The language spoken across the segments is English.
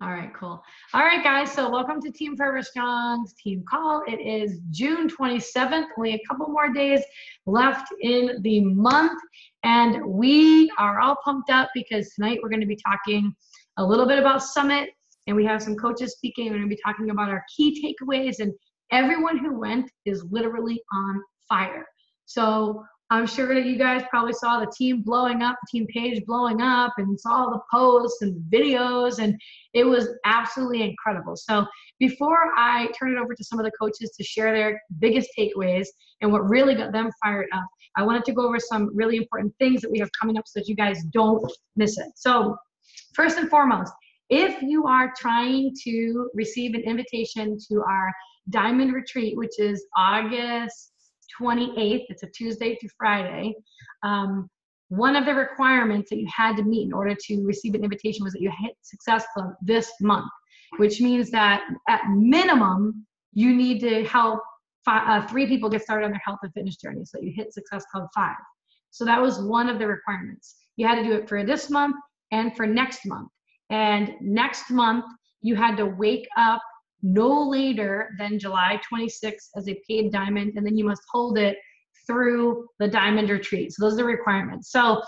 All right, cool. All right, guys. So welcome to Team Forever Strong's team call. It is June 27th. Only a couple more days left in the month. And we are all pumped up because tonight we're going to be talking a little bit about Summit. And we have some coaches speaking. We're going to be talking about our key takeaways. And everyone who went is literally on fire. So I'm sure that you guys probably saw the team blowing up, the team page blowing up, and saw the posts and videos, and it was absolutely incredible. So before I turn it over to some of the coaches to share their biggest takeaways and what really got them fired up, I wanted to go over some really important things that we have coming up so that you guys don't miss it. So first and foremost, if you are trying to receive an invitation to our Diamond Retreat, which is August 28th, it's a Tuesday through Friday, one of the requirements that you had to meet in order to receive an invitation was that you hit Success Club this month, which means that at minimum, you need to help 3 people get started on their health and fitness journey, so you hit Success Club 5. So that was one of the requirements. You had to do it for this month and for next month. And next month, you had to wake up no later than July 26th as a paid diamond, and then you must hold it through the Diamond Retreat. So those are the requirements. So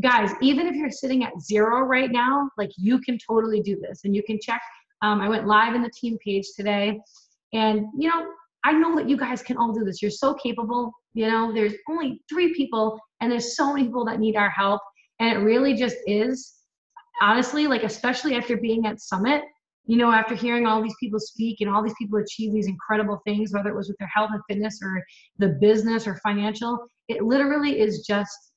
guys, even if you're sitting at 0 right now, like, you can totally do this, and you can check. I went live in the team page today, and I know that you guys can all do this. You're so capable. There's only 3 people, and there's so many people that need our help, and it really just is, honestly, like, especially after being at Summit, after hearing all these people speak and all these people achieve these incredible things, whether it was with their health and fitness or the business or financial, it literally is just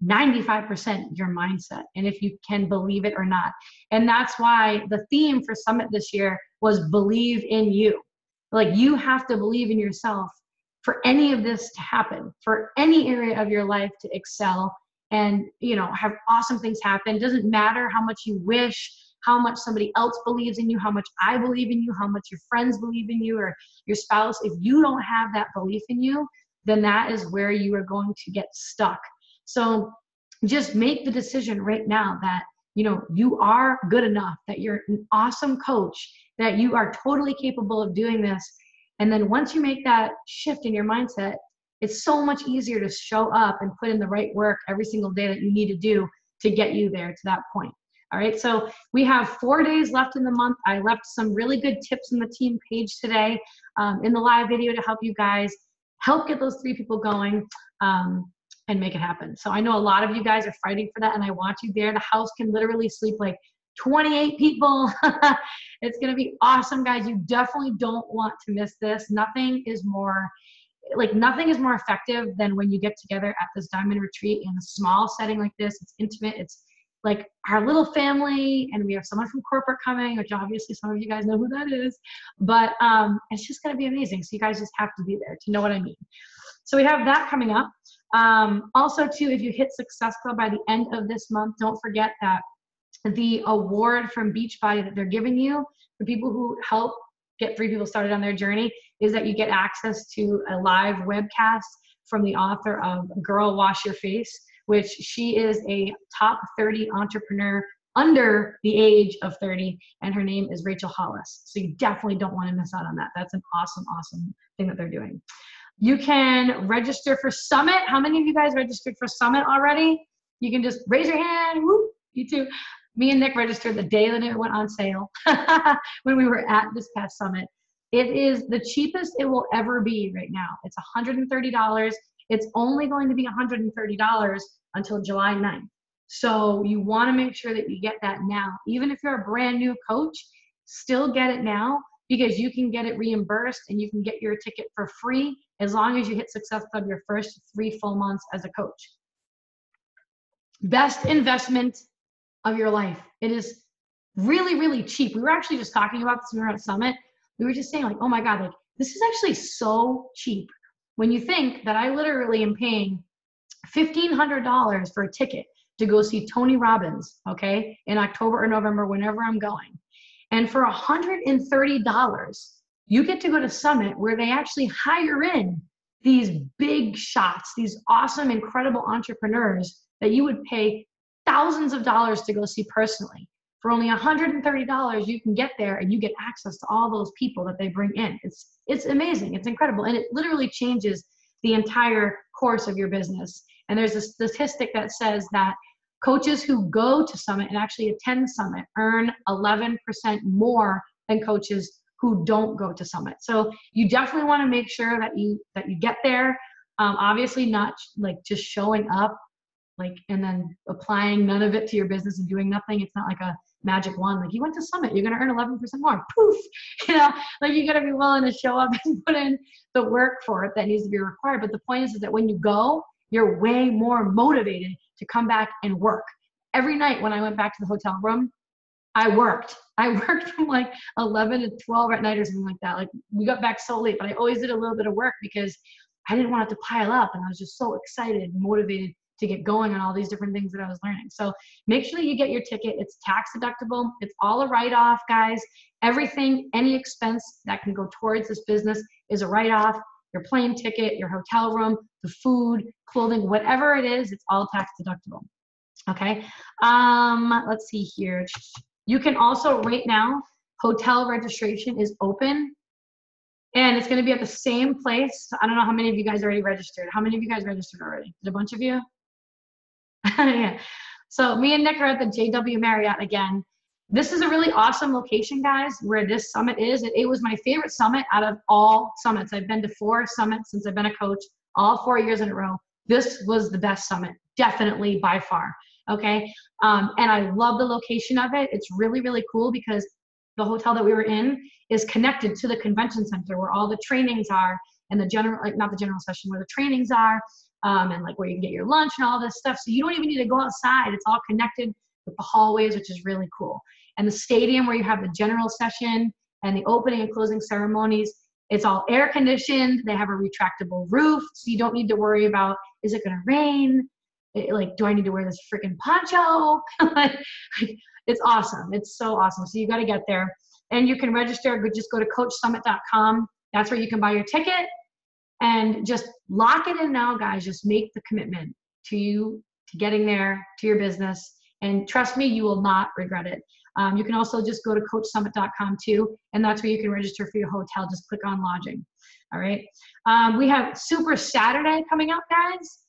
95% your mindset, and if you can believe it or not. And that's why the theme for Summit this year was believe in you. Like, you have to believe in yourself for any of this to happen, for any area of your life to excel and have awesome things happen. It doesn't matter how much you wish, how much somebody else believes in you, how much I believe in you, how much your friends believe in you, or your spouse. If you don't have that belief in you, then that is where you are going to get stuck. So just make the decision right now that you are good enough, that you're an awesome coach, that you are totally capable of doing this. And then once you make that shift in your mindset, it's so much easier to show up and put in the right work every single day that you need to do to get you there to that point. All right, so we have 4 days left in the month. I left some really good tips in the team page today in the live video to help you guys help get those 3 people going and make it happen. So I know a lot of you guys are fighting for that, and I want you there. The house can literally sleep like 28 people. It's going to be awesome, guys. You definitely don't want to miss this. Nothing is more effective than when you get together at this Diamond Retreat in a small setting like this. It's intimate. It's like our little family, and we have someone from corporate coming, which obviously some of you guys know who that is, but it's just going to be amazing. So you guys just have to be there to know what I mean. So we have that coming up. Also too, if you hit Success Club by the end of this month, don't forget that the award from Beachbody that they're giving you for people who help get 3 people started on their journey is that you get access to a live webcast from the author of Girl Wash Your Face, which she is a top 30 entrepreneur under the age of 30, and her name is Rachel Hollis. So you definitely don't want to miss out on that. That's an awesome, awesome thing that they're doing. You can register for Summit. How many of you guys registered for Summit already? You can just raise your hand. Whoop, you too. Me and Nick registered the day that it went on sale when we were at this past Summit. It is the cheapest it will ever be right now. It's $130. It's only going to be $130 until July 9th. So you want to make sure that you get that now. Even if you're a brand new coach, still get it now, because you can get it reimbursed and you can get your ticket for free as long as you hit Success Club your first 3 full months as a coach. Best investment of your life. It is really, really cheap. We were actually just talking about this when we were at Summit. We were just saying, like, oh my God, like, this is actually so cheap. When you think that I literally am paying $1,500 for a ticket to go see Tony Robbins, okay, in October or November, whenever I'm going. And for $130, you get to go to Summit, where they actually hire in these big shots, these awesome, incredible entrepreneurs that you would pay thousands of dollars to go see personally For only $130, you can get there and you get access to all those people that they bring in. It's amazing. It's incredible. And it literally changes the entire course of your business. And there's a statistic that says that coaches who go to Summit and actually attend Summit earn 11% more than coaches who don't go to Summit. So you definitely want to make sure that you get there. Obviously not like just showing up like and then applying none of it to your business and doing nothing. It's not like a magic wand. Like you went to Summit, you're going to earn 11% more. Poof. Like you got to be willing to show up and put in the work for it that needs to be required. But the point is that when you go, you're way more motivated to come back and work. Every night when I went back to the hotel room, I worked from like 11 to 12 at night or something like that. Like we got back so late, but I always did a little bit of work because I didn't want it to pile up. And I was just so excited and motivated to get going on all these different things that I was learning. So make sure you get your ticket. It's tax deductible. It's all a write-off, guys. Everything, any expense that can go towards this business is a write-off. Your plane ticket, your hotel room, the food, clothing, whatever it is, it's all tax deductible. Okay. Let's see here. You can also, right now, hotel registration is open. And it's going to be at the same place. I don't know how many of you guys already registered. How many of you guys registered already? Did a bunch of you? Yeah. So me and Nick are at the JW Marriott again. This is a really awesome location, guys, where this summit is. It was my favorite summit out of all summits. I've been to 4 summits since I've been a coach, all 4 years in a row. This was the best summit, definitely by far. Okay. And I love the location of it. It's really, really cool because the hotel that we were in is connected to the convention center where all the trainings are and the general, like not the general session, where the trainings are, and like where you can get your lunch and all this stuff. So you don't even need to go outside. It's all connected with the hallways, which is really cool. And the stadium where you have the general session and the opening and closing ceremonies, it's all air conditioned. They have a retractable roof. So you don't need to worry about, is it going to rain? Do I need to wear this freaking poncho? It's awesome. It's so awesome. So you got to get there. And you can register. Just go to coachsummit.com. That's where you can buy your ticket. And just lock it in now, guys. Just make the commitment to getting there, to your business. And trust me, you will not regret it. You can also just go to coachsummit.com too. And that's where you can register for your hotel. Just click on lodging. All right. We have Super Saturday coming up, guys.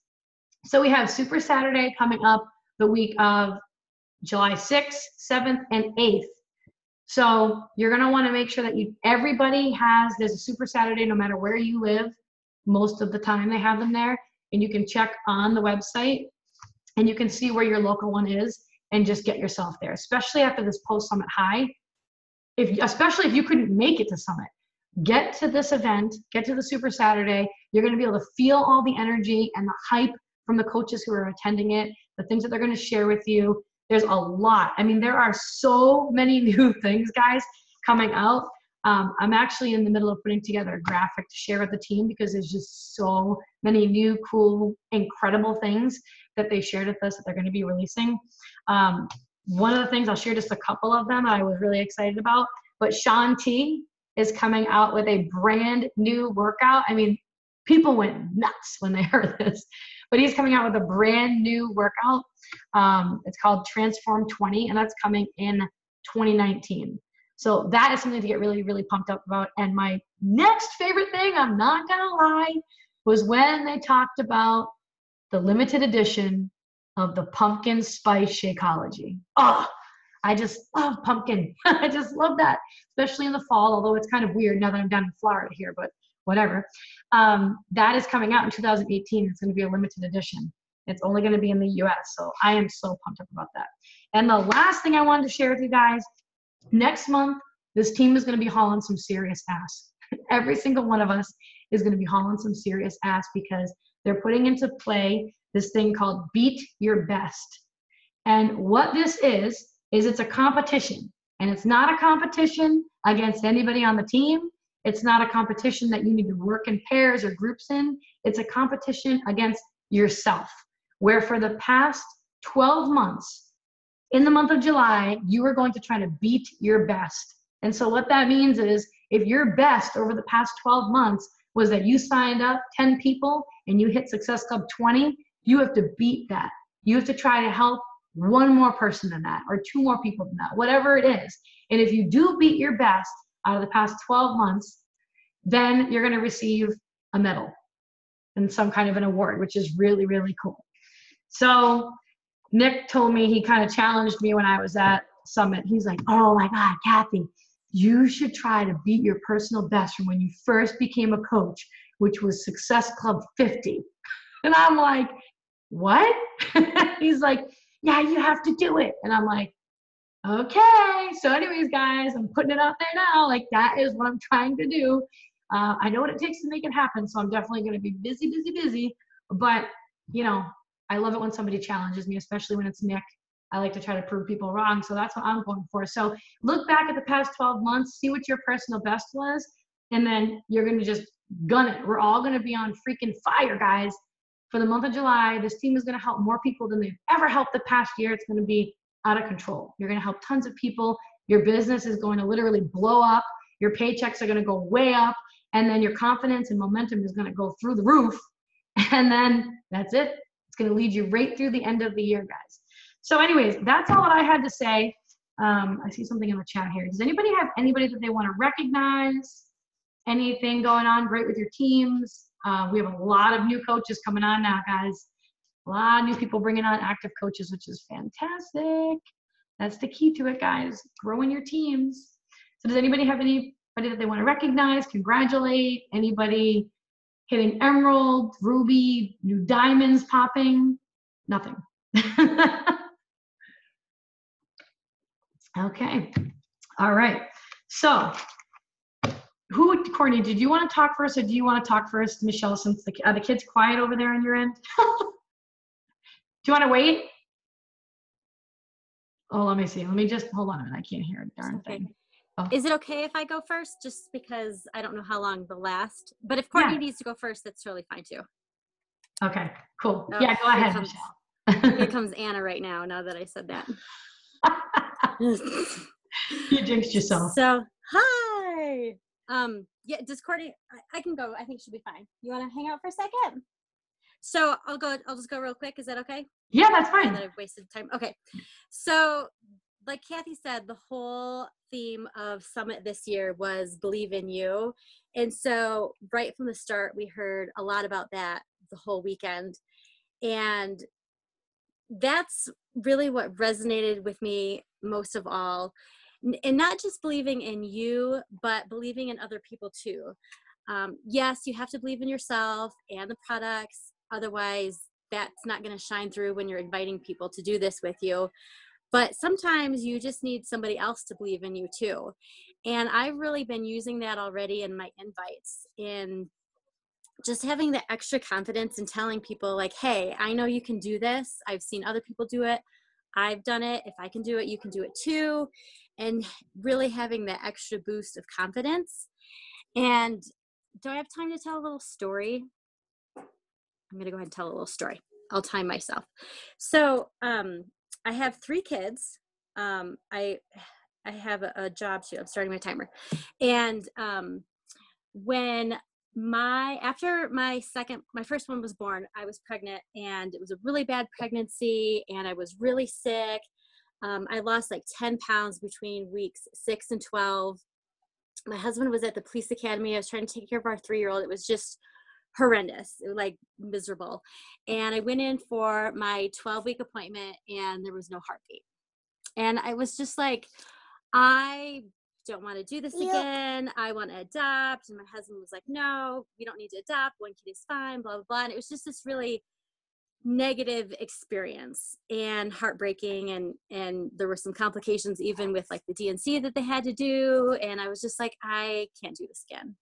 So we have Super Saturday coming up the week of July 6th, 7th, and 8th. So you're going to want to make sure that there's a Super Saturday no matter where you live. Most of the time they have them there. And you can check on the website and you can see where your local one is and just get yourself there, especially after this post-summit high. Especially if you couldn't make it to Summit. Get to this event, get to the Super Saturday. You're going to be able to feel all the energy and the hype from the coaches who are attending it, the things that they're going to share with you. There's a lot. I mean, there are so many new things, guys, coming out. I'm actually in the middle of putting together a graphic to share with the team because there's just so many new, cool, incredible things that they shared with us that they're going to be releasing. One of the things, I'll share just a couple of them that I was really excited about, but Shaun T is coming out with a brand new workout. I mean, people went nuts when they heard this. But he's coming out with a brand new workout. It's called Transform 20, and that's coming in 2019. So that is something to get really, really pumped up about. And my next favorite thing, I'm not going to lie, was when they talked about the limited edition of the pumpkin spice Shakeology. Oh, I just love pumpkin. I just love that, especially in the fall, although it's kind of weird now that I'm down in Florida here, but whatever. That is coming out in 2018. It's going to be a limited edition. It's only going to be in the US. So I am so pumped up about that. And the last thing I wanted to share with you guys, next month, this team is going to be hauling some serious ass. Every single one of us is going to be hauling some serious ass because they're putting into play this thing called Beat Your Best. And what this is it's a competition. And it's not a competition against anybody on the team. It's not a competition that you need to work in pairs or groups in. It's a competition against yourself, where for the past 12 months, in the month of July, you are going to try to beat your best. And so what that means is if your best over the past 12 months was that you signed up 10 people and you hit Success Club 20, you have to beat that. You have to try to help one more person than that, or two more people than that, whatever it is. And if you do beat your best out of the past 12 months, then you're going to receive a medal and some kind of an award, which is really, really cool. So Nick told me, he kind of challenged me when I was at Summit. He's like, oh my God, Kathy, you should try to beat your personal best from when you first became a coach, which was Success Club 50. And I'm like, what? He's like, yeah, you have to do it. And I'm like, okay. So anyways, guys, I'm putting it out there now. Like, that is what I'm trying to do. I know what it takes to make it happen. So I'm definitely going to be busy, busy, busy. But, you know, I love it when somebody challenges me, especially when it's Nick. I like to try to prove people wrong. So that's what I'm going for. So look back at the past 12 months, see what your personal best was, and then you're going to just gun it. We're all going to be on freaking fire, guys. For the month of July, this team is going to help more people than they've ever helped the past year. It's going to be out of control. You're going to help tons of people. Your business is going to literally blow up. Your paychecks are going to go way up. And then your confidence and momentum is going to go through the roof. And then that's it. It's going to lead you right through the end of the year, guys. So anyways, that's all that I had to say. I see something in the chat here. Does anybody have anybody that they want to recognize? Anything going on great with your teams? We have a lot of new coaches coming on now, guys. A lot of new people bringing on active coaches, which is fantastic. That's the key to it, guys. Growing your teams. So does anybody have anybody that they want to recognize, congratulate? Anybody hitting emerald, ruby, new diamonds popping? Nothing. Okay. All right. So Courtney, did you want to talk first, or do you want to talk first, Michelle, since are the kids quiet over there on your end? Do you want to wait? Oh, let me see. Let me just, hold on a minute. I can't hear a darn thing. Oh. Is it okay if I go first? Just because I don't know how long the last, but if Courtney needs to go first, that's totally fine too. Okay, cool. Oh, yeah, go ahead, Michelle. Here comes Anna right now that I said that. You jinxed yourself. So, hi. Yeah, does Courtney, I can go. I think she'll be fine. You want to hang out for a second? So I'll just go real quick. Is that okay? Yeah, that's fine. That I've wasted time. Okay. So like Kathy said, the whole theme of Summit this year was believe in you. And so right from the start, we heard a lot about that the whole weekend. And that's really what resonated with me most of all. And not just believing in you, but believing in other people too. Yes, you have to believe in yourself and the products. Otherwise, that's not going to shine through when you're inviting people to do this with you. But sometimes you just need somebody else to believe in you too. And I've really been using that already in my invites, in just having the extra confidence and telling people like, hey, I know you can do this. I've seen other people do it. I've done it. If I can do it, you can do it too. And really having that extra boost of confidence. And do I have time to tell a little story? I'm going to go ahead and tell a little story. I'll time myself. So I have 3 kids. I have a job too. I'm starting my timer. And after my first one was born, I was pregnant, and it was a really bad pregnancy, and I was really sick. I lost like 10 pounds between weeks 6 and 12. My husband was at the police academy. I was trying to take care of our 3-year-old. It was just horrendous. It was like miserable. And I went in for my 12-week appointment, and there was no heartbeat. And I was just like, I don't want to do this again. I want to adopt. And my husband was like, no, you don't need to adopt. 1 kid is fine, blah, blah, blah. And it was just this really negative experience and heartbreaking. And there were some complications even with like the DNC that they had to do. And I was just like, I can't do this again.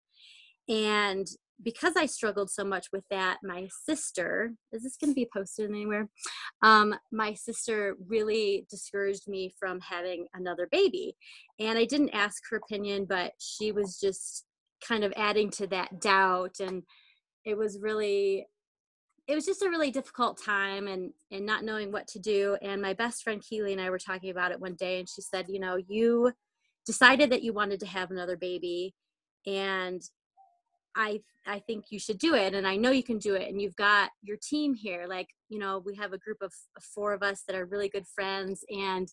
And because I struggled so much with that, my sister, is this going to be posted anywhere? My sister really discouraged me from having another baby. And I didn't ask her opinion, but she was just kind of adding to that doubt. And it was just a really difficult time, and not knowing what to do. And my best friend Keely and I were talking about it one day, and she said, you decided that you wanted to have another baby, and I think you should do it, and I know you can do it, and you've got your team here. Like, we have a group of 4 of us that are really good friends, and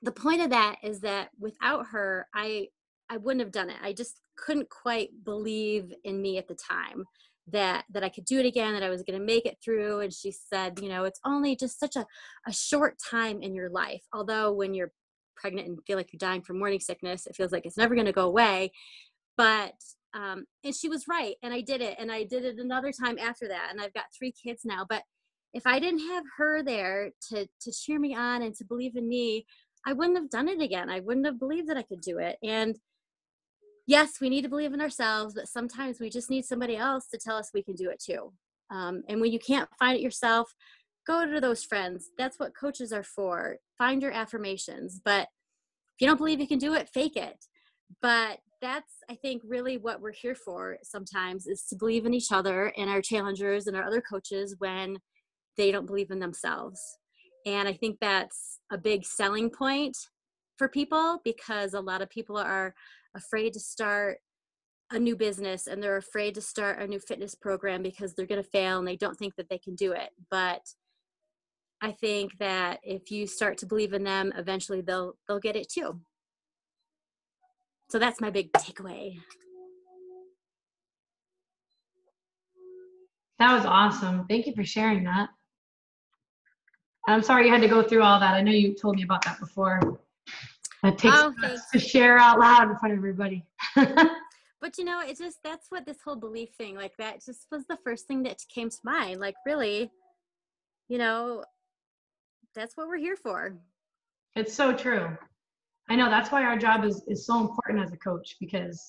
the point of that is that without her, I wouldn't have done it. I just couldn't quite believe in me at the time that I could do it again, that I was going to make it through. And she said, it's only just such a short time in your life. Although when you're pregnant and feel like you're dying from morning sickness, it feels like it's never going to go away. But, and she was right. And I did it. And I did it another time after that. And I've got 3 kids now. But if I didn't have her there to cheer me on and to believe in me, I wouldn't have done it again. I wouldn't have believed that I could do it. And yes, we need to believe in ourselves, but sometimes we just need somebody else to tell us we can do it too. And when you can't find it yourself, go to those friends. That's what coaches are for. Find your affirmations. But if you don't believe you can do it, fake it. But that's, I think, really what we're here for sometimes, is to believe in each other and our challengers and our other coaches when they don't believe in themselves. And I think that's a big selling point for people, because a lot of people are afraid to start a new business, and they're afraid to start a new fitness program because they're going to fail and they don't think that they can do it. But I think that if you start to believe in them, eventually they'll get it too. So that's my big takeaway. That was awesome. Thank you for sharing that. I'm sorry you had to go through all that. I know you told me about that before. It takes guts to share out loud in front of everybody. But it's just, that's what this whole belief thing, like, that just was the first thing that came to mind. Like, really, that's what we're here for. It's so true. I know, that's why our job is so important as a coach, because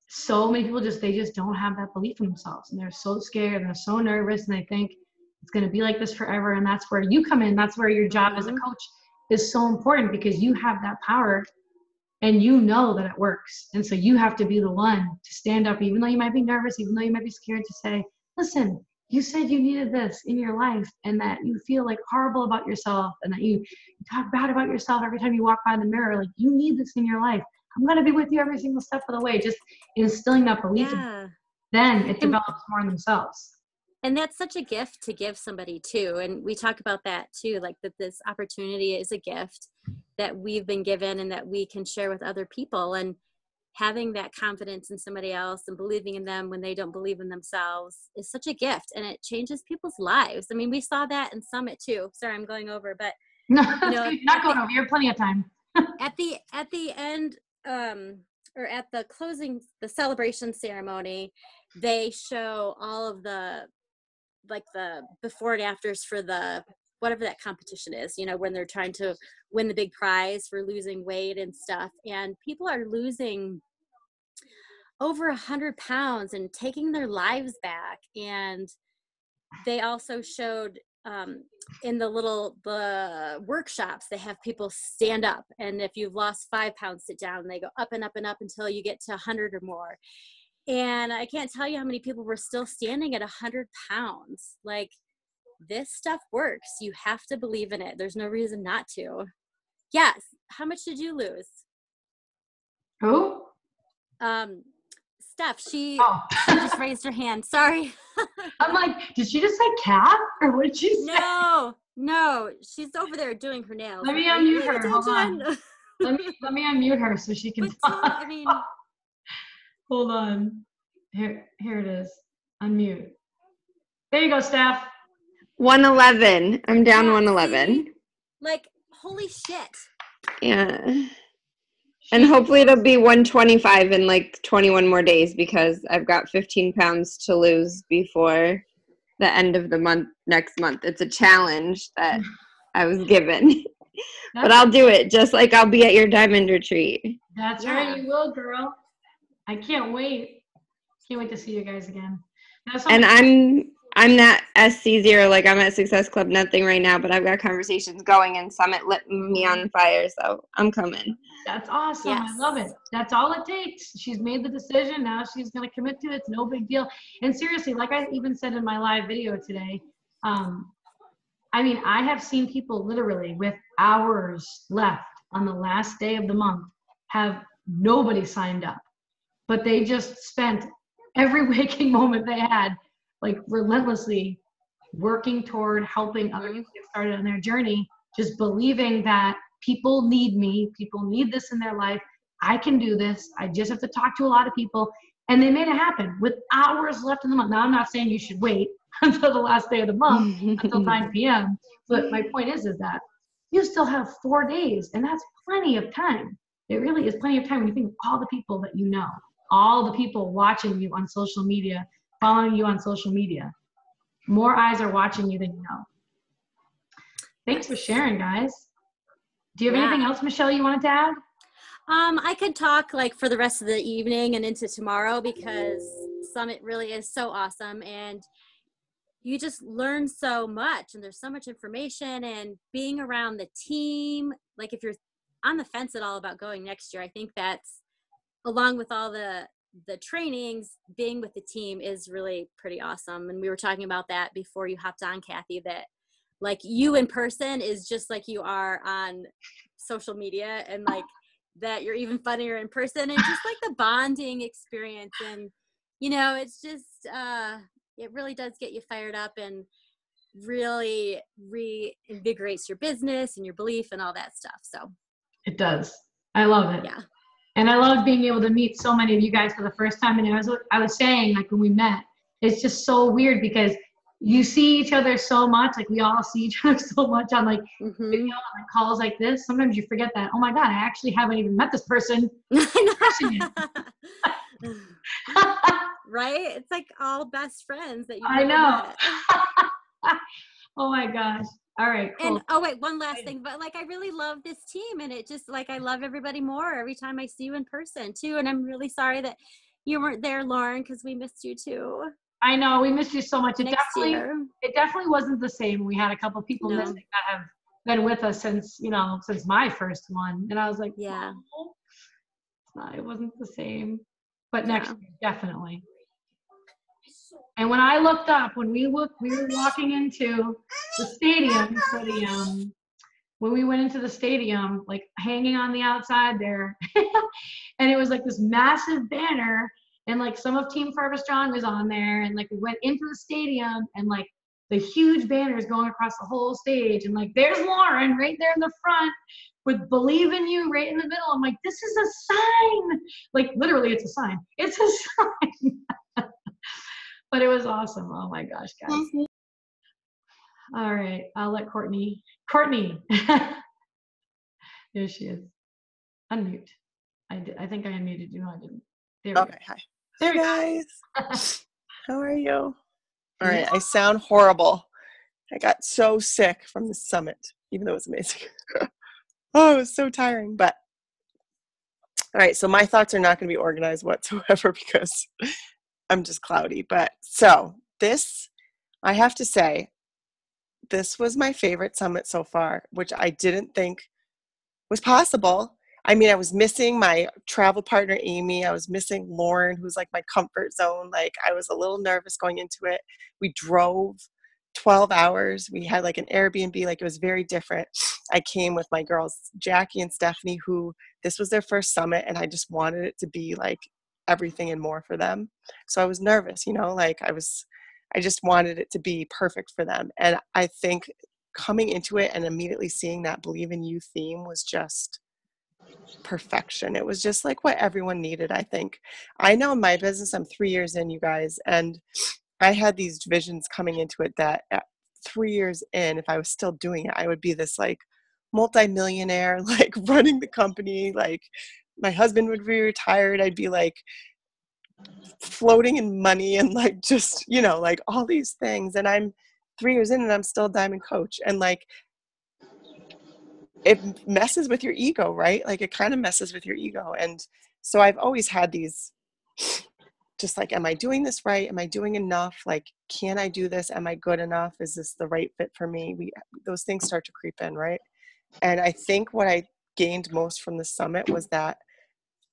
so many people they just don't have that belief in themselves, and they're so scared and they're so nervous, and they think it's going to be like this forever. And that's where you come in. That's where your job as a coach is so important, because you have that power and you know that it works. And so you have to be the one to stand up, even though you might be nervous, even though you might be scared, to say, listen, you said you needed this in your life, and that you feel like horrible about yourself, and that you talk bad about yourself every time you walk by the mirror. Like, you need this in your life. I'm going to be with you every single step of the way. Just instilling that belief. Yeah. Then it develops more in themselves. And that's such a gift to give somebody too. And we talk about that too, like that this opportunity is a gift that we've been given and that we can share with other people. And having that confidence in somebody else and believing in them when they don't believe in themselves is such a gift, and it changes people's lives. I mean, we saw that in Summit too. Sorry, I'm going over, but not going over. You have plenty of time. at the end, or at the closing, the celebration ceremony, they show all of the before and afters for the whatever that competition is, when they're trying to win the big prize for losing weight and stuff. And people are losing over 100 pounds and taking their lives back. And they also showed in the workshops, they have people stand up. And if you've lost 5 pounds, sit down. And they go up and up and up until you get to 100 or more. And I can't tell you how many people were still standing at 100 pounds. Like, this stuff works. You have to believe in it. There's no reason not to. Yes. How much did you lose? Who? Steph. She just raised her hand. Sorry. I'm like, did she just say cat? Or what did she say? No. She's over there doing her nails. Let me unmute her. Hold on. let me unmute her so she can talk. Hold on. Here it is. Unmute. There you go, Steph. 111. I'm down 111. Like, holy shit. Yeah. And hopefully it'll be 125 in like 21 more days, because I've got 15 pounds to lose before the end of the month, next month. It's a challenge that I was given. But I'll do it, just like I'll be at your diamond retreat. That's right, you will, girl. I can't wait. Can't wait to see you guys again. And I'm not SC0, like I'm at Success Club Nothing right now, but I've got conversations going, and Summit lit me on fire, so I'm coming. That's awesome. Yes. I love it. That's all it takes. She's made the decision. Now she's going to commit to it. It's no big deal. And seriously, like I even said in my live video today, I have seen people literally with hours left on the last day of the month have nobody signed up. but they just spent every waking moment they had, like relentlessly working toward helping other people get started on their journey, just believing that people need me, people need this in their life. I can do this. I just have to talk to a lot of people. And they made it happen with hours left in the month. Now, I'm not saying you should wait until the last day of the month, until 9 p.m. But my point is that you still have 4 days, and that's plenty of time. It really is plenty of time when you think of all the people that you know, all the people watching you on social media, following you on social media. More eyes are watching you than you know. Thanks for sharing, guys. Do you have anything else, Michelle, you wanted to add? I could talk like for the rest of the evening and into tomorrow, because Summit really is so awesome, and you just learn so much, and there's so much information, and being around the team. Like if you're on the fence at all about going next year, I think that's, along with all the trainings, being with the team is really pretty awesome. And we were talking about that before you hopped on, Kathy, that like you in person is just like you are on social media, and like that you're even funnier in person, and just like the bonding experience. And, you know, it's just, it really does get you fired up and really reinvigorates your business and your belief and all that stuff. So it does. I love it. Yeah. And I love being able to meet so many of you guys for the first time. And I was saying, like when we met, it's just so weird because you see each other so much. Like we all see each other so much on like video, on like calls like this. Sometimes you forget that, oh my God, I actually haven't even met this person. Right? It's like all best friends that you I know. Oh my gosh. All right, cool. And oh wait, one last thing, but like I really love this team, and it just like I love everybody more every time I see you in person too. And I'm really sorry that you weren't there, Lauren, because we missed you too. I know, we missed you so much. It Next definitely wasn't the same. We had a couple people missing that have been with us since my first one, and I was like, yeah, it wasn't the same. But next year, definitely. And when I looked up, we were walking into the stadium for the when we went into the stadium, like hanging on the outside there, and it was like this massive banner, and like some of Team Forever Strong was on there, and like we went into the stadium, and like the huge banners going across the whole stage, and like there's Lauren right there in the front with "Believe in You" right in the middle. I'm like, this is a sign. Like literally, it's a sign. It's a sign. But it was awesome. Oh my gosh, guys. All right, I'll let Courtney. There she is. Unmute. I think I unmuted you. I didn't. There we go. Hi. Hey guys. How are you? All right, I sound horrible. I got so sick from the summit, even though it was amazing. Oh, it was so tiring. But all right, so my thoughts are not going to be organized whatsoever because I'm just cloudy. But so this, I have to say, this was my favorite summit so far, which I didn't think was possible. I mean, I was missing my travel partner, Amy. I was missing Lauren, who's like my comfort zone. Like I was a little nervous going into it. We drove 12 hours. We had like an Airbnb, like it was very different. I came with my girls, Jackie and Stephanie, who this was their first summit, and I just wanted it to be like everything and more for them. So I was nervous, like I just wanted it to be perfect for them. And I think coming into it and immediately seeing that Believe in You theme was just perfection. It was just like what everyone needed, I think. I know in my business, I'm 3 years in, you guys, and I had these visions coming into it that at 3 years in, if I was still doing it, I would be this like multi-millionaire, like running the company, like my husband would be retired. I'd be like floating in money and like just, like all these things. And I'm 3 years in and I'm still a diamond coach. And like, it messes with your ego, right? Like it kind of messes with your ego. And so I've always had these just like, am I doing this right? Am I doing enough? Like, can I do this? Am I good enough? Is this the right fit for me? Those things start to creep in, right? And I think what I gained most from the summit was that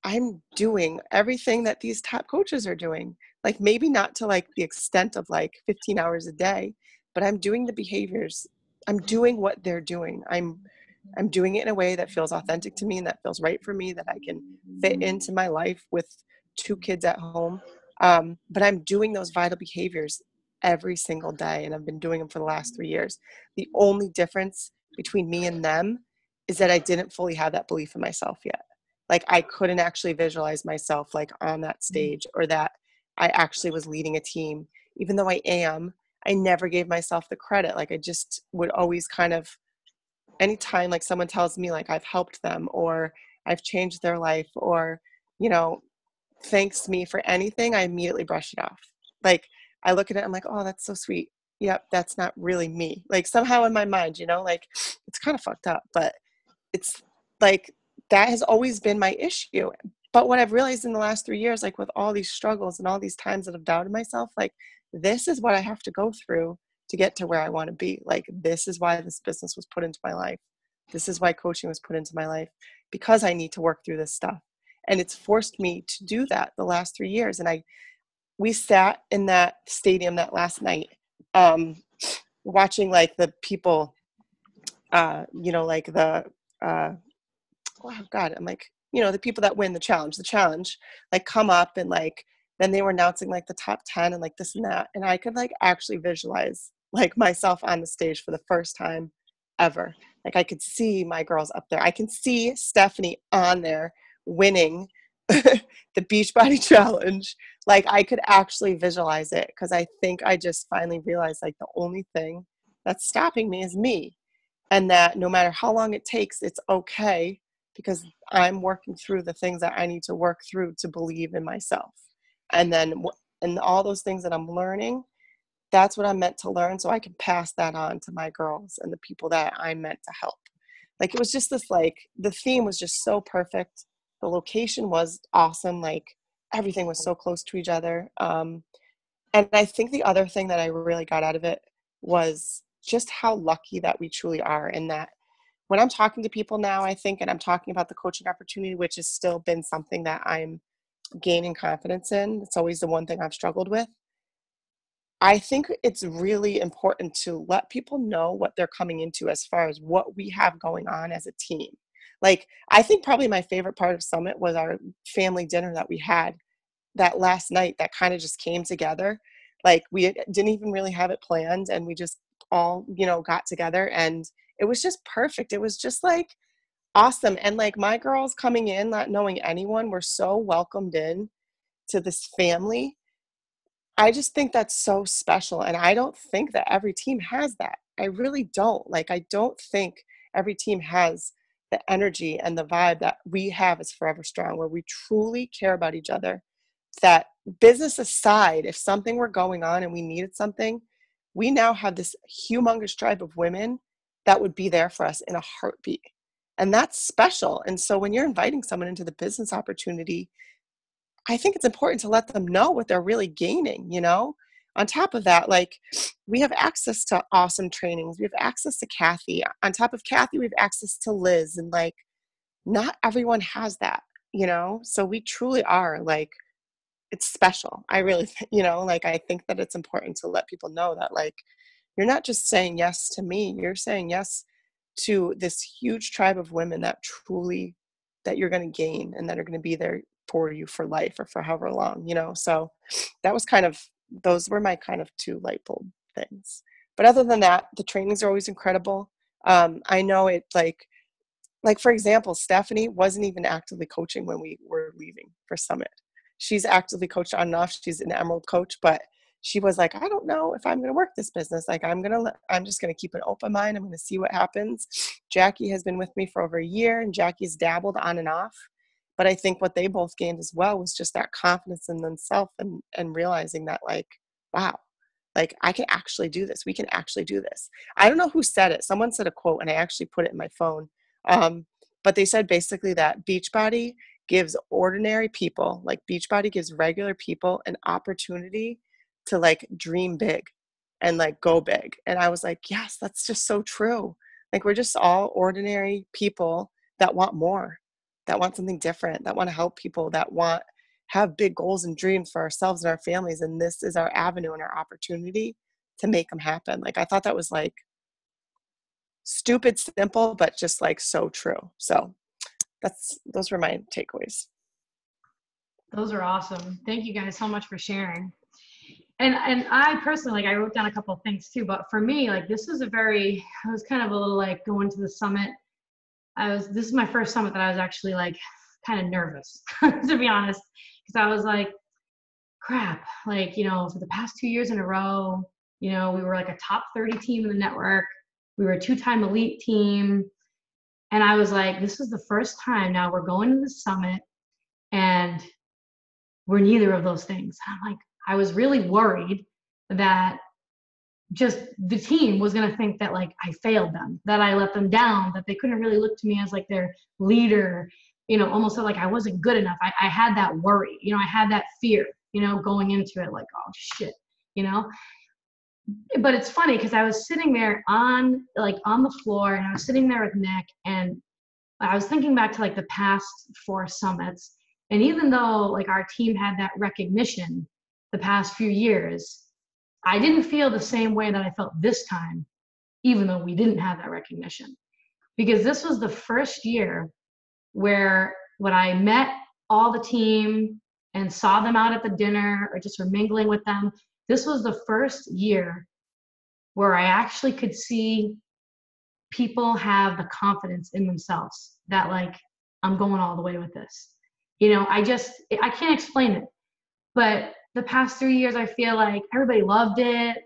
I'm doing everything that these top coaches are doing. Like maybe not to like the extent of like 15 hours a day, but I'm doing the behaviors. I'm doing what they're doing. I'm doing it in a way that feels authentic to me and that feels right for me, that I can fit into my life with 2 kids at home. But I'm doing those vital behaviors every single day, and I've been doing them for the last 3 years. The only difference between me and them is that I didn't fully have that belief in myself yet. Like I couldn't actually visualize myself like on that stage, or that I actually was leading a team. Even though I am, I never gave myself the credit. Like I just would always kind of, anytime like someone tells me like I've helped them or I've changed their life, or, you know, thanks me for anything, I immediately brush it off. Like I look at it, I'm like, oh, that's so sweet. Yep, that's not really me. Like somehow in my mind, you know, like it's kind of fucked up, but it's like that has always been my issue. But what I've realized in the last 3 years, like with all these struggles and all these times that I've doubted myself, like this is what I have to go through to get to where I want to be. Like this is why this business was put into my life. This is why coaching was put into my life, because I need to work through this stuff. And it's forced me to do that the last 3 years. And we sat in that stadium that last night, watching like the people, you know, like the, oh God, I'm like, you know, the people that win the challenge, like come up and like, then they were announcing like the top 10 and like this and that. And I could like actually visualize like myself on the stage for the first time ever. Like I could see my girls up there. I can see Stephanie on there winning the Beachbody Challenge. Like I could actually visualize it, because I think I just finally realized like the only thing that's stopping me is me. And that no matter how long it takes, it's okay, because I'm working through the things that I need to work through to believe in myself. And then, and all those things that I'm learning, that's what I'm meant to learn, so I can pass that on to my girls and the people that I'm meant to help. Like it was just this, like the theme was just so perfect. The location was awesome. Like everything was so close to each other. And I think the other thing that I really got out of it was just how lucky that we truly are. And that when I'm talking to people now, I think, and I'm talking about the coaching opportunity, which has still been something that I'm gaining confidence in. It's always the one thing I've struggled with. I think it's really important to let people know what they're coming into as far as what we have going on as a team. Like, I think probably my favorite part of Summit was our family dinner that we had that last night that kind of just came together. Like we didn't even really have it planned, and we just all, you know, got together, and it was just perfect. It was just like awesome. And like my girls coming in, not knowing anyone, were so welcomed in to this family. I just think that's so special. And I don't think that every team has that. I really don't. Like, I don't think every team has the energy and the vibe that we have as Forever Strong, where we truly care about each other. That business aside, if something were going on and we needed something, we now have this humongous tribe of women that would be there for us in a heartbeat. And that's special. And so when you're inviting someone into the business opportunity, I think it's important to let them know what they're really gaining, you know? On top of that, like we have access to awesome trainings. We have access to Kathy. On top of Kathy, we have access to Liz. And like, not everyone has that, you know? So we truly are like, it's special. I really, you know, like I think that it's important to let people know that like, you're not just saying yes to me, you're saying yes to this huge tribe of women that truly, that you're going to gain and that are going to be there for you for life or for however long, you know? So that was kind of, those were my kind of 2 light bulb things. But other than that, the trainings are always incredible. I know it like for example, Stephanie wasn't even actively coaching when we were leaving for Summit. She's actively coached on and off. She's an Emerald coach, but she was like, I don't know if I'm going to work this business. Like I'm just going to keep an open mind. I'm going to see what happens. Jackie has been with me for over a year, and Jackie's dabbled on and off. But I think what they both gained as well was just that confidence in themselves and realizing that like, wow, like I can actually do this. We can actually do this. I don't know who said it. Someone said a quote, and I actually put it in my phone. But they said basically that Beachbody gives ordinary people, like Beachbody gives regular people an opportunity to like dream big and like go big. And I was like, yes, that's just so true. Like we're just all ordinary people that want more, that want something different, that want to help people, that have big goals and dreams for ourselves and our families. And this is our avenue and our opportunity to make them happen. Like I thought that was like stupid simple, but just like so true. So those were my takeaways. Those are awesome. Thank you guys so much for sharing. And I personally, like, I wrote down a couple of things too, but for me, like, this was I was kind of a little like going to the summit. This is my first summit that I was actually like kind of nervous, to be honest, because I was like, crap, like, for the past 2 years in a row, we were like a top 30 team in the network. We were a 2-time elite team. And I was like, this is the first time now we're going to the summit and we're neither of those things. I'm like, I was really worried that just the team was going to think that like I failed them, that I let them down, that they couldn't really look to me as like their leader, almost like I wasn't good enough. I had that worry, I had that fear, going into it, like, oh shit, but it's funny because I was sitting there on the floor, and I was sitting there with Nick, and I was thinking back to like the past 4 summits. And even though like our team had that recognition the past few years, I didn't feel the same way that I felt this time, even though we didn't have that recognition. Because this was the first year where when I met all the team and saw them out at the dinner or just were mingling with them, this was the first year where I actually could see people have the confidence in themselves that like, I'm going all the way with this. I can't explain it, but the past 3 years, I feel like everybody loved it.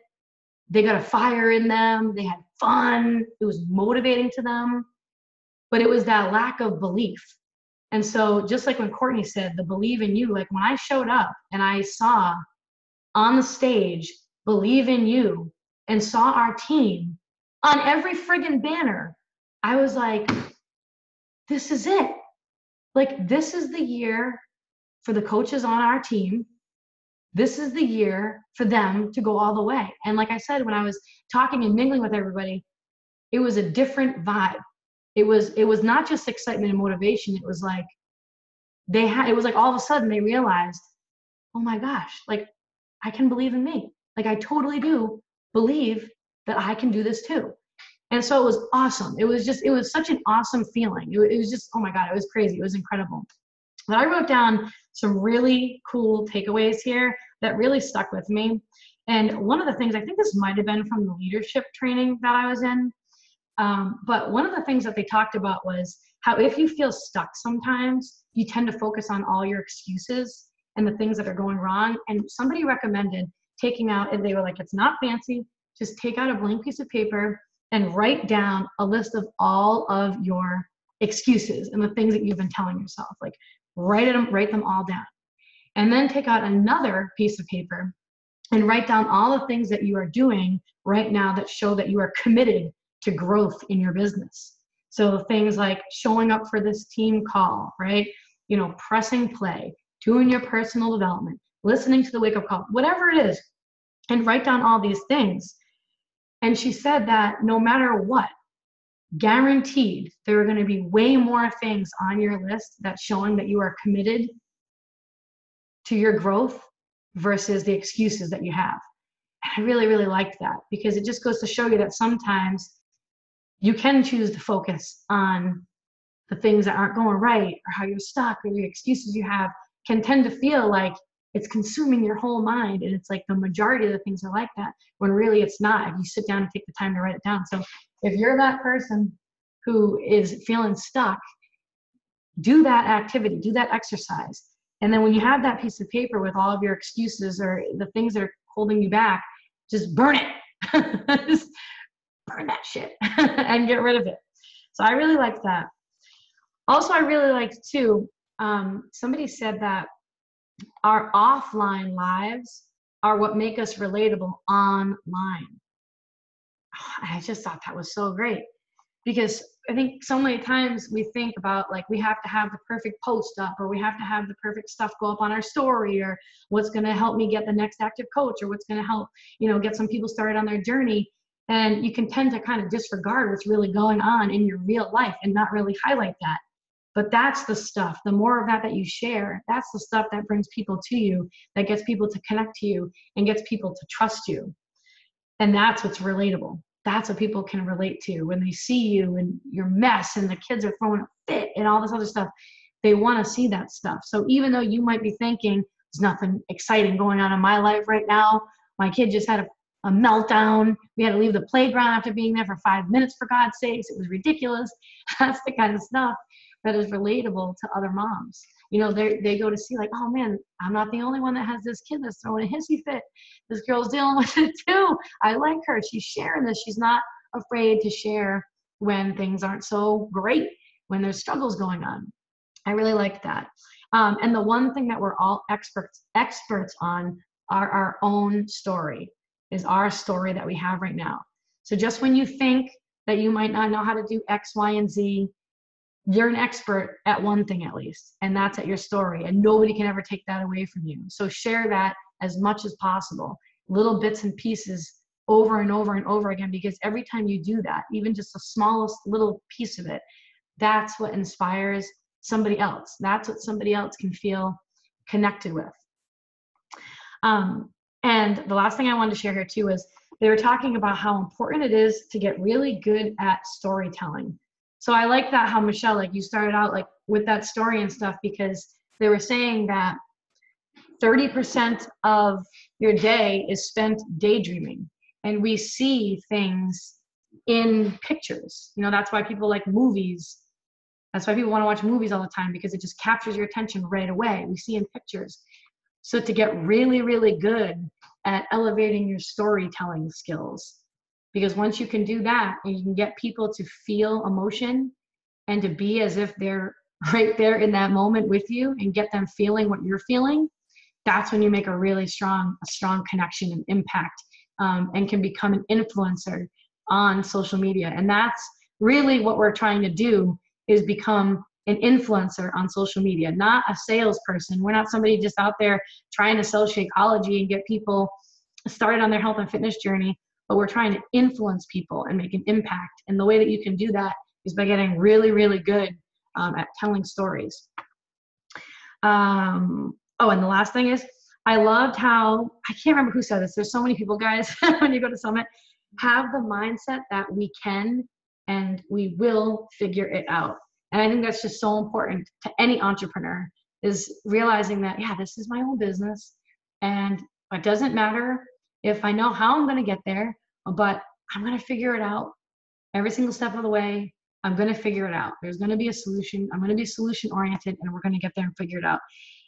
They got a fire in them. They had fun. It was motivating to them, but it was that lack of belief. And so just like when Courtney said, the believe in you, like when I showed up and I saw on the stage, believe in you, and saw our team on every friggin' banner, I was like, this is it. Like, this is the year for the coaches on our team. This is the year for them to go all the way. And like I said, when I was talking and mingling with everybody, it was a different vibe. It was not just excitement and motivation. It was like it was like all of a sudden they realized, oh my gosh, like I can believe in me. Like I totally do believe that I can do this too. And so it was awesome. It was such an awesome feeling. It was just, oh my God, it was crazy. It was incredible. But I wrote down some really cool takeaways here that really stuck with me. And one of the things, I think this might have been from the leadership training that I was in, but one of the things that they talked about was how if you feel stuck sometimes, you tend to focus on all your excuses and the things that are going wrong. And somebody recommended taking out, and they were like, it's not fancy, just take out a blank piece of paper and write down a list of all of your excuses and the things that you've been telling yourself. Like write them all down. And then take out another piece of paper and write down all the things that you are doing right now that show that you are committed to growth in your business. So things like showing up for this team call, right? Pressing play, doing your personal development, listening to the wake-up call, whatever it is, and write down all these things. And she said that no matter what, guaranteed, there are going to be way more things on your list that's showing that you are committed to your growth versus the excuses that you have. And I really, really liked that because it just goes to show you that sometimes you can choose to focus on the things that aren't going right or how you're stuck or the excuses you have can tend to feel like it's consuming your whole mind. And it's like the majority of the things are like that when really it's not if you sit down and take the time to write it down. So if you're that person who is feeling stuck, do that activity, do that exercise. And then when you have that piece of paper with all of your excuses or the things that are holding you back, just burn it. Just burn that shit and get rid of it. So I really liked that. Also, I really liked too, somebody said that our offline lives are what make us relatable online. I just thought that was so great because I think so many times we think about like we have to have the perfect post up or we have to have the perfect stuff go up on our story or what's going to help me get the next active coach or what's going to help, get some people started on their journey. And you can tend to kind of disregard what's really going on in your real life and not really highlight that. But that's the stuff, the more of that you share, that's the stuff that brings people to you, that gets people to connect to you and gets people to trust you. And that's what's relatable. That's what people can relate to when they see you and your mess and the kids are throwing a fit and all this other stuff. they want to see that stuff. So even though you might be thinking there's nothing exciting going on in my life right now, my kid just had a meltdown. We had to leave the playground after being there for 5 minutes, for God's sakes. It was ridiculous. That's the kind of stuff that is relatable to other moms. You know, they go to see like, oh man, I'm not the only one that has this kid that's throwing a hissy fit. This girl's dealing with it too. I like her. She's sharing this. She's not afraid to share when things aren't so great, when there's struggles going on. I really like that. And the one thing that we're all experts on are our own story, is our story that we have right now. So just when you think that you might not know how to do X, Y, and Z, you're an expert at one thing at least, and that's at your story, and nobody can ever take that away from you. So share that as much as possible, little bits and pieces over and over and over again, because every time you do that, even just the smallest little piece of it, that's what inspires somebody else. That's what somebody else can feel connected with. And the last thing I wanted to share here too is they were talking about how important it is to get really good at storytelling. So I like that how Michelle, like you started out like with that story and stuff, because they were saying that 30% of your day is spent daydreaming, and we see things in pictures. You know, that's why people like movies. That's why people want to watch movies all the time, because it just captures your attention right away. We see in pictures. So to get really, really good at elevating your storytelling skills, because once you can do that and you can get people to feel emotion and to be as if they're right there in that moment with you and get them feeling what you're feeling, that's when you make a really strong connection and impact, and can become an influencer on social media. And that's really what we're trying to do, is become an influencer on social media, not a salesperson. We're not somebody just out there trying to sell Shakeology and get people started on their health and fitness journey, but we're trying to influence people and make an impact. And the way that you can do that is by getting really, really good at telling stories. Oh, and the last thing is, I loved how, I can't remember who said this, there's so many people, guys, when you go to Summit, have the mindset that we can and we will figure it out. And I think that's just so important to any entrepreneur, is realizing that, yeah, this is my own business, and it doesn't matter if I know how I'm going to get there, but I'm going to figure it out every single step of the way. I'm going to figure it out. There's going to be a solution. I'm going to be solution oriented, and we're going to get there and figure it out.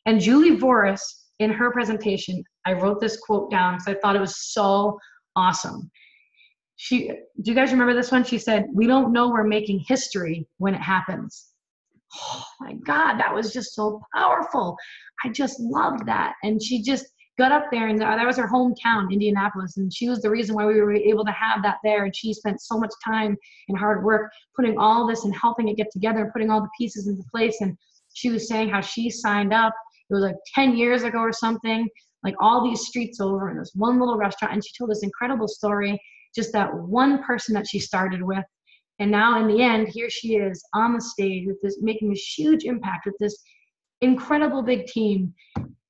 And Julie Voris, in her presentation, I wrote this quote down because I thought it was so awesome. Do you guys remember this one? She said, "We don't know we're making history when it happens." Oh my God, that was just so powerful. I just loved that. And she just got up there, and that was her hometown, Indianapolis, and she was the reason why we were able to have that there. And she spent so much time and hard work putting all this and helping it get together and putting all the pieces into place. And she was saying how she signed up, it was like 10 years ago or something, like all these streets over in this one little restaurant. And she told this incredible story, just that one person that she started with. And now in the end, here she is on the stage with this, making this huge impact with this incredible big team.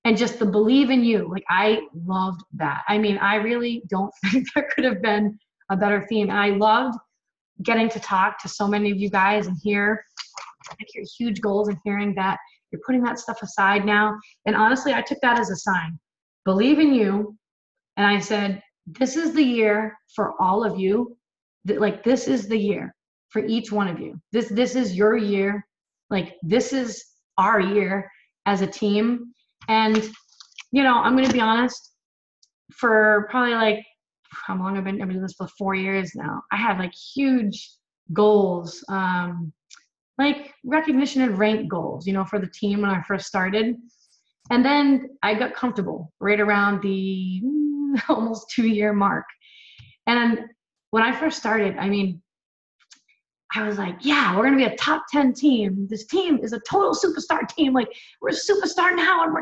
And just the believe in you. Like, I loved that. I mean, I really don't think there could have been a better theme. And I loved getting to talk to so many of you guys and hear like your huge goals, and hearing that you're putting that stuff aside now. And honestly, I took that as a sign. Believe in you. And I said, this is the year for all of you. Like, this is the year for each one of you. This is your year. Like, this is our year as a team. And, you know, I'm going to be honest, for probably like, how long I've been doing this for 4 years now, I had like huge goals, like recognition and rank goals, you know, for the team when I first started. And then I got comfortable right around the almost 2-year mark. And when I first started, I mean, I was like, yeah, we're going to be a top 10 team. This team is a total superstar team. Like, we're a superstar now, and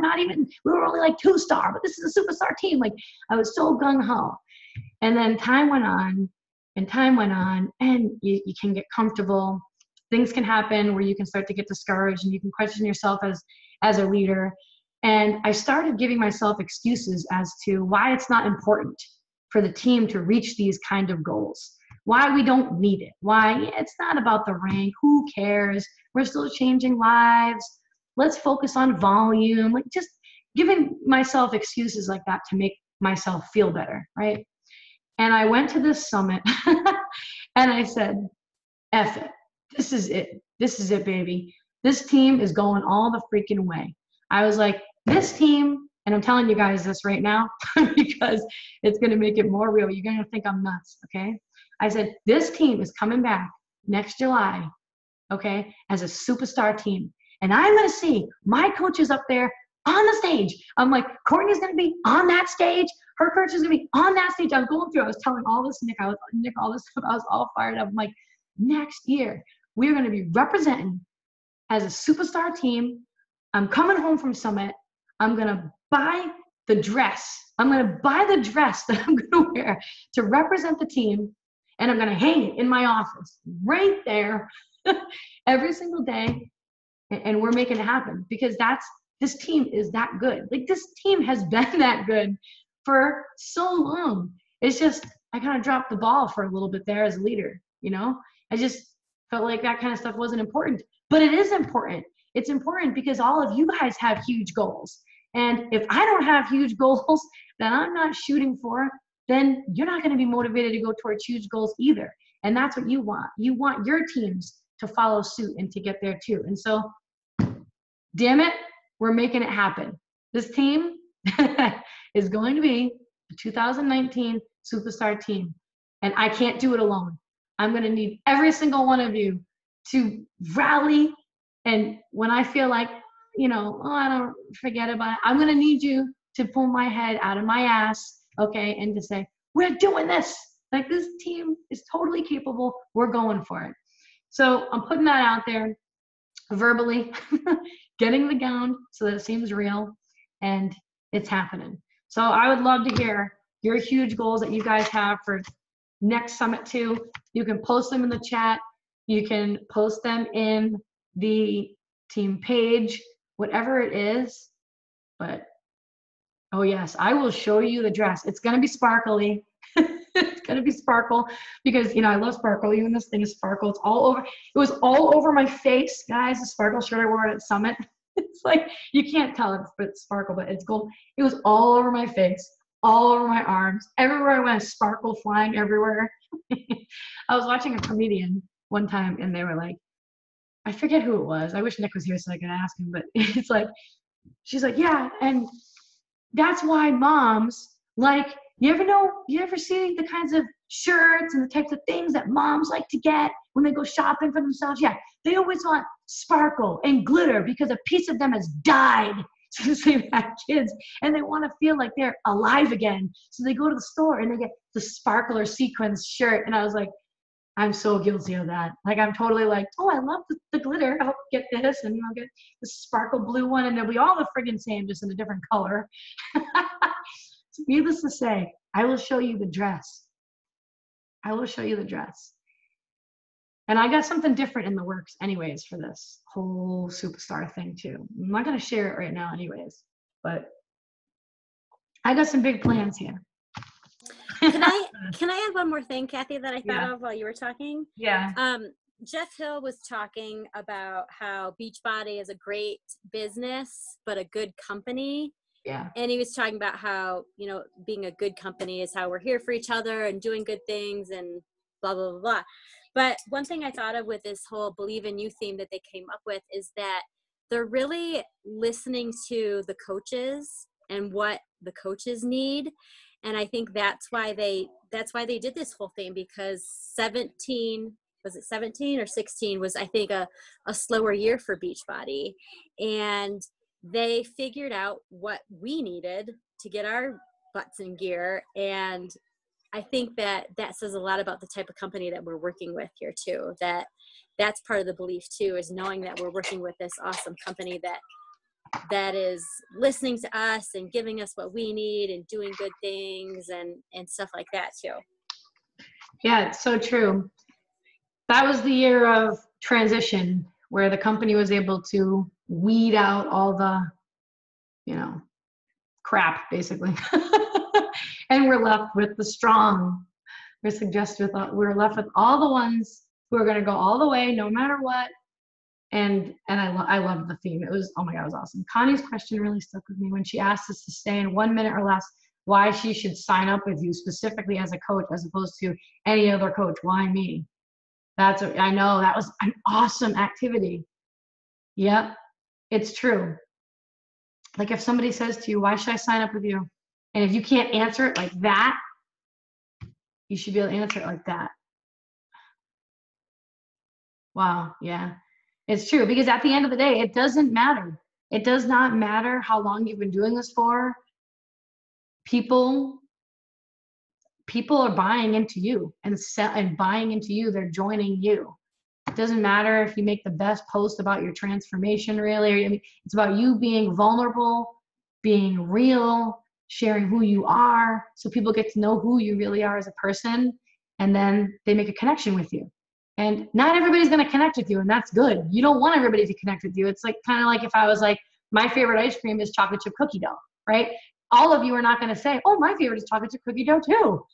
we were only like 2-star, but this is a superstar team. Like, I was so gung-ho. And then time went on, and you can get comfortable. Things can happen where you can start to get discouraged, and you can question yourself as a leader. And I started giving myself excuses as to why it's not important for the team to reach these kind of goals. Why we don't need it. Why it's not about the rank. Who cares? We're still changing lives. let's focus on volume, like just giving myself excuses like that to make myself feel better, right? And I went to this summit and I said, F it. This is it. This is it, baby. This team is going all the freaking way. I was like, this team, and I'm telling you guys this right now because it's going to make it more real. You're going to think I'm nuts, okay? I said, this team is coming back next July, okay, as a superstar team. And I'm going to see my coaches up there on the stage. I'm like, Courtney's going to be on that stage. Her coach is going to be on that stage. I was going through, I was telling all this, Nick, all this stuff. I was all fired up. I'm like, next year, we're going to be representing as a superstar team. I'm coming home from Summit. I'm going to buy the dress. I'm going to buy the dress that I'm going to wear to represent the team. And I'm going to hang it in my office right there every single day. And we're making it happen because this team is that good. Like this team has been that good for so long. It's just, I kind of dropped the ball for a little bit there as a leader, you know? I just felt like that kind of stuff wasn't important, but it is important. It's important because all of you guys have huge goals. And if I don't have huge goals that I'm not shooting for, then you're not going to be motivated to go towards huge goals either. And that's what you want. You want your teams to follow suit and to get there too. And so, damn it, we're making it happen. This team is going to be the 2019 superstar team. And I can't do it alone. I'm going to need every single one of you to rally. And when I feel like, you know, oh, I don't forget about it, I'm going to need you to pull my head out of my ass, okay, and to say, we're doing this. Like this team is totally capable. We're going for it. So I'm putting that out there verbally, getting the gown so that it seems real, and it's happening. So I would love to hear your huge goals that you guys have for next summit too. You can post them in the chat. You can post them in the team page, whatever it is. But oh yes, I will show you the dress. It's gonna be sparkly. It's gonna be sparkle because, you know, I love sparkle. Even this thing is sparkle. It's all over. It was all over my face, guys. The sparkle shirt I wore at Summit. It's like, you can't tell it's sparkle, but it's gold. It was all over my face, all over my arms. Everywhere I went, sparkle flying everywhere. I was watching a comedian one time and they were like, I forget who it was. I wish Nick was here so I could ask him, but it's like, she's like, yeah, and that's why moms, like, you ever see the kinds of shirts and the types of things that moms like to get when they go shopping for themselves? Yeah, they always want sparkle and glitter because a piece of them has died since they've had kids and they want to feel like they're alive again. So they go to the store and they get the sparkler sequins shirt. And I was like, I'm so guilty of that. Like, I'm totally like, oh, I love the glitter. I'll get this and I'll get the sparkle blue one. And they'll be all the friggin' same, just in a different color. So needless to say, I will show you the dress. I will show you the dress. And I got something different in the works anyways for this whole superstar thing too. I'm not going to share it right now anyways, but I got some big plans here. Can I add one more thing, Kathy, that I thought of while you were talking? Yeah. Jeff Hill was talking about how Beachbody is a great business, but a good company. Yeah. And he was talking about how, you know, being a good company is how we're here for each other and doing good things and blah, blah, blah, blah. But one thing I thought of with this whole Believe in You theme that they came up with is that they're really listening to the coaches and what the coaches need. And I think that's why they did this whole thing, because 17 or 16 was, I think, a slower year for Beachbody. And they figured out what we needed to get our butts in gear. And I think that says a lot about the type of company that we're working with here too. That's part of the belief too, is knowing that we're working with this awesome company that is listening to us and giving us what we need and doing good things and stuff like that too. Yeah, it's so true. That was the year of transition where the company was able to weed out all the, you know, crap basically. And we're left with the strong. We're left with all the ones who are going to go all the way no matter what I loved the theme. It was, oh my God, it was awesome. Connie's question really stuck with me when she asked us to stay in 1 minute or less, why she should sign up with you specifically as a coach as opposed to any other coach. Why me? I know that was an awesome activity. Yep, it's true. Like if somebody says to you, why should I sign up with you? And if you can't answer it like that, you should be able to answer it like that. Wow, yeah. It's true, because at the end of the day, it doesn't matter. It does not matter how long you've been doing this for. People are buying into you and buying into you. They're joining you. It doesn't matter if you make the best post about your transformation, really. I mean, it's about you being vulnerable, being real, sharing who you are, so people get to know who you really are as a person, and then they make a connection with you. And not everybody's going to connect with you, and that's good. You don't want everybody to connect with you. It's like kind of like if I was like, my favorite ice cream is chocolate chip cookie dough, right? All of you are not going to say, oh, my favorite is chocolate chip cookie dough too,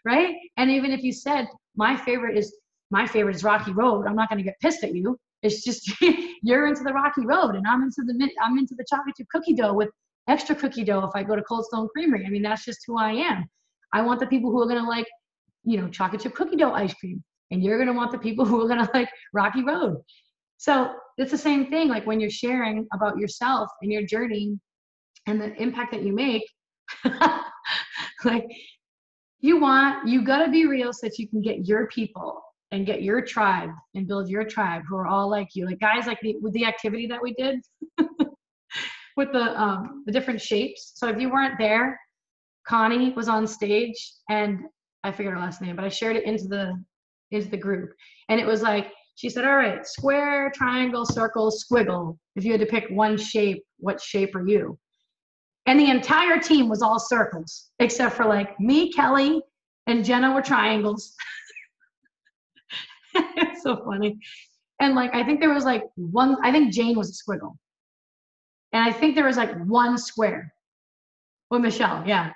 right? And even if you said, my favorite is Rocky Road, I'm not going to get pissed at you. It's just you're into the Rocky Road, and I'm into the chocolate chip cookie dough with extra cookie dough if I go to Cold Stone Creamery. I mean, that's just who I am. I want the people who are going to like, chocolate chip cookie dough ice cream. And you're going to want the people who are going to like Rocky Road. So it's the same thing. Like when you're sharing about yourself and your journey and the impact that you make, like you got to be real so that you can get your people and get your tribe and build your tribe who are all like you. Like guys, like with the activity that we did with the different shapes. So if you weren't there, Connie was on stage, and I forget her last name, but I shared it into the group. And it was like, she said, all right, square, triangle, circle, squiggle. If you had to pick one shape, what shape are you? And the entire team was all circles, except for like me, Kelly, and Jenna were triangles. It's so funny. And like, I think there was like I think Jane was a squiggle. And I think there was like one square. Well, Michelle, yeah.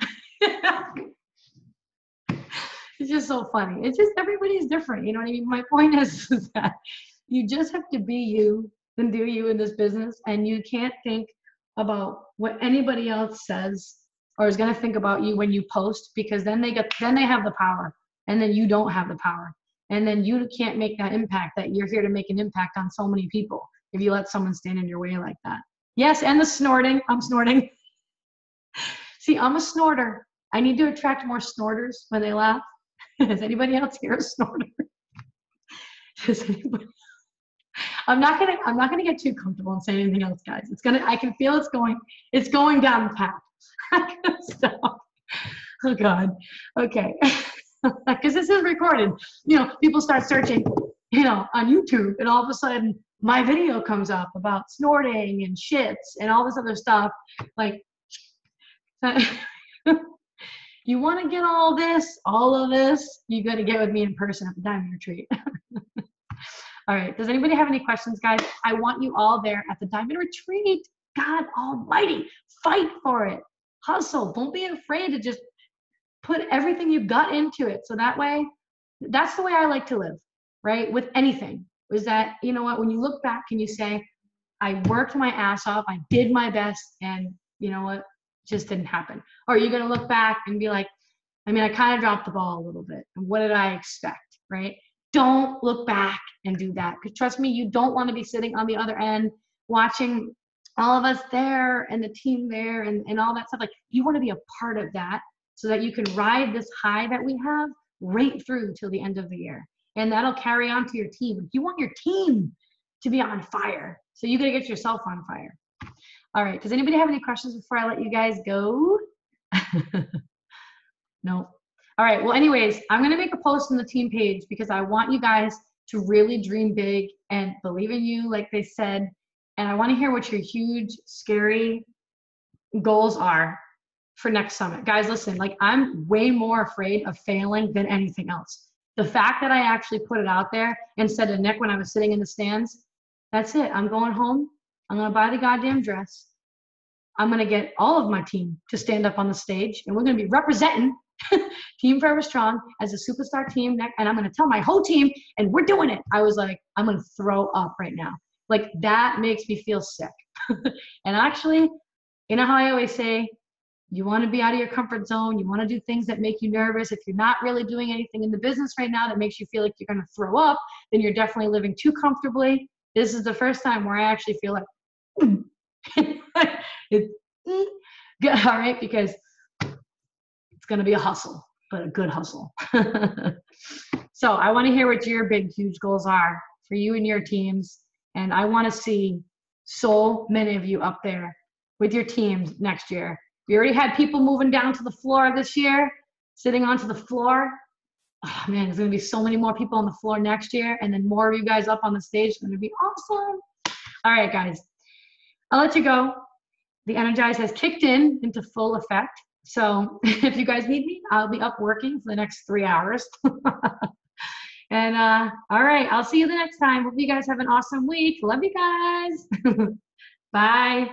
It's just so funny. It's just everybody's different. You know what I mean? My point is that you just have to be you and do you in this business. And you can't think about what anybody else says or is going to think about you when you post, because then they have the power, and then you don't have the power. And then you can't make that impact that you're here to make an impact on so many people if you let someone stand in your way like that. Yes, and the snorting. I'm snorting. See, I'm a snorter. I need to attract more snorters when they laugh. Is anybody else here a snorter? Is anybody? I'm not gonna get too comfortable and say anything else, guys. I can feel it's going down the path. I gotta stop. Oh God. Okay. Because this is recorded. People start searching, on YouTube, and all of a sudden my video comes up about snorting and shits and all this other stuff. Like, you want to get all of this, you got to get with me in person at the Diamond Retreat. All right. Does anybody have any questions, guys? I want you all there at the Diamond Retreat. God almighty, fight for it. Hustle. Don't be afraid to just put everything you got into it. So that way, that's the way I like to live, right? With anything, is that, you know what, when you look back and you say, I worked my ass off, I did my best, and you know what, just didn't happen. Or you're going to look back and be like, I kind of dropped the ball a little bit. And what did I expect, right? Don't look back and do that. Because trust me, you don't want to be sitting on the other end watching all of us there and the team there and all that stuff. Like, you want to be a part of that so that you can ride this high that we have right through till the end of the year. And that'll carry on to your team. You want your team to be on fire. So you got to get yourself on fire. All right. Does anybody have any questions before I let you guys go? No. All right. Well, anyways, I'm going to make a post on the team page because I want you guys to really dream big and believe in you, like they said. And I want to hear what your huge, scary goals are for next summit. Guys, listen, like, I'm way more afraid of failing than anything else. The fact that I actually put it out there and said to Nick when I was sitting in the stands, that's it. I'm going home. I'm going to buy the goddamn dress. I'm going to get all of my team to stand up on the stage, and we're going to be representing Team Forever Strong as a superstar team. And I'm going to tell my whole team, and we're doing it. I was like, I'm going to throw up right now. Like that makes me feel sick. And actually, you know how I always say, you want to be out of your comfort zone. You want to do things that make you nervous. If you're not really doing anything in the business right now that makes you feel like you're going to throw up, then you're definitely living too comfortably. This is the first time where I actually feel like, it's good, all right, because it's going to be a hustle, but a good hustle. So I want to hear what your big, huge goals are for you and your teams. And I want to see so many of you up there with your teams next year. We already had people moving down to the floor this year, sitting onto the floor. Oh man, there's going to be so many more people on the floor next year, and then more of you guys up on the stage. It's going to be awesome. All right, guys, I'll let you go. The Energize has kicked into full effect. So if you guys need me, I'll be up working for the next 3 hours. And all right, I'll see you the next time. Hope you guys have an awesome week. Love you guys. Bye.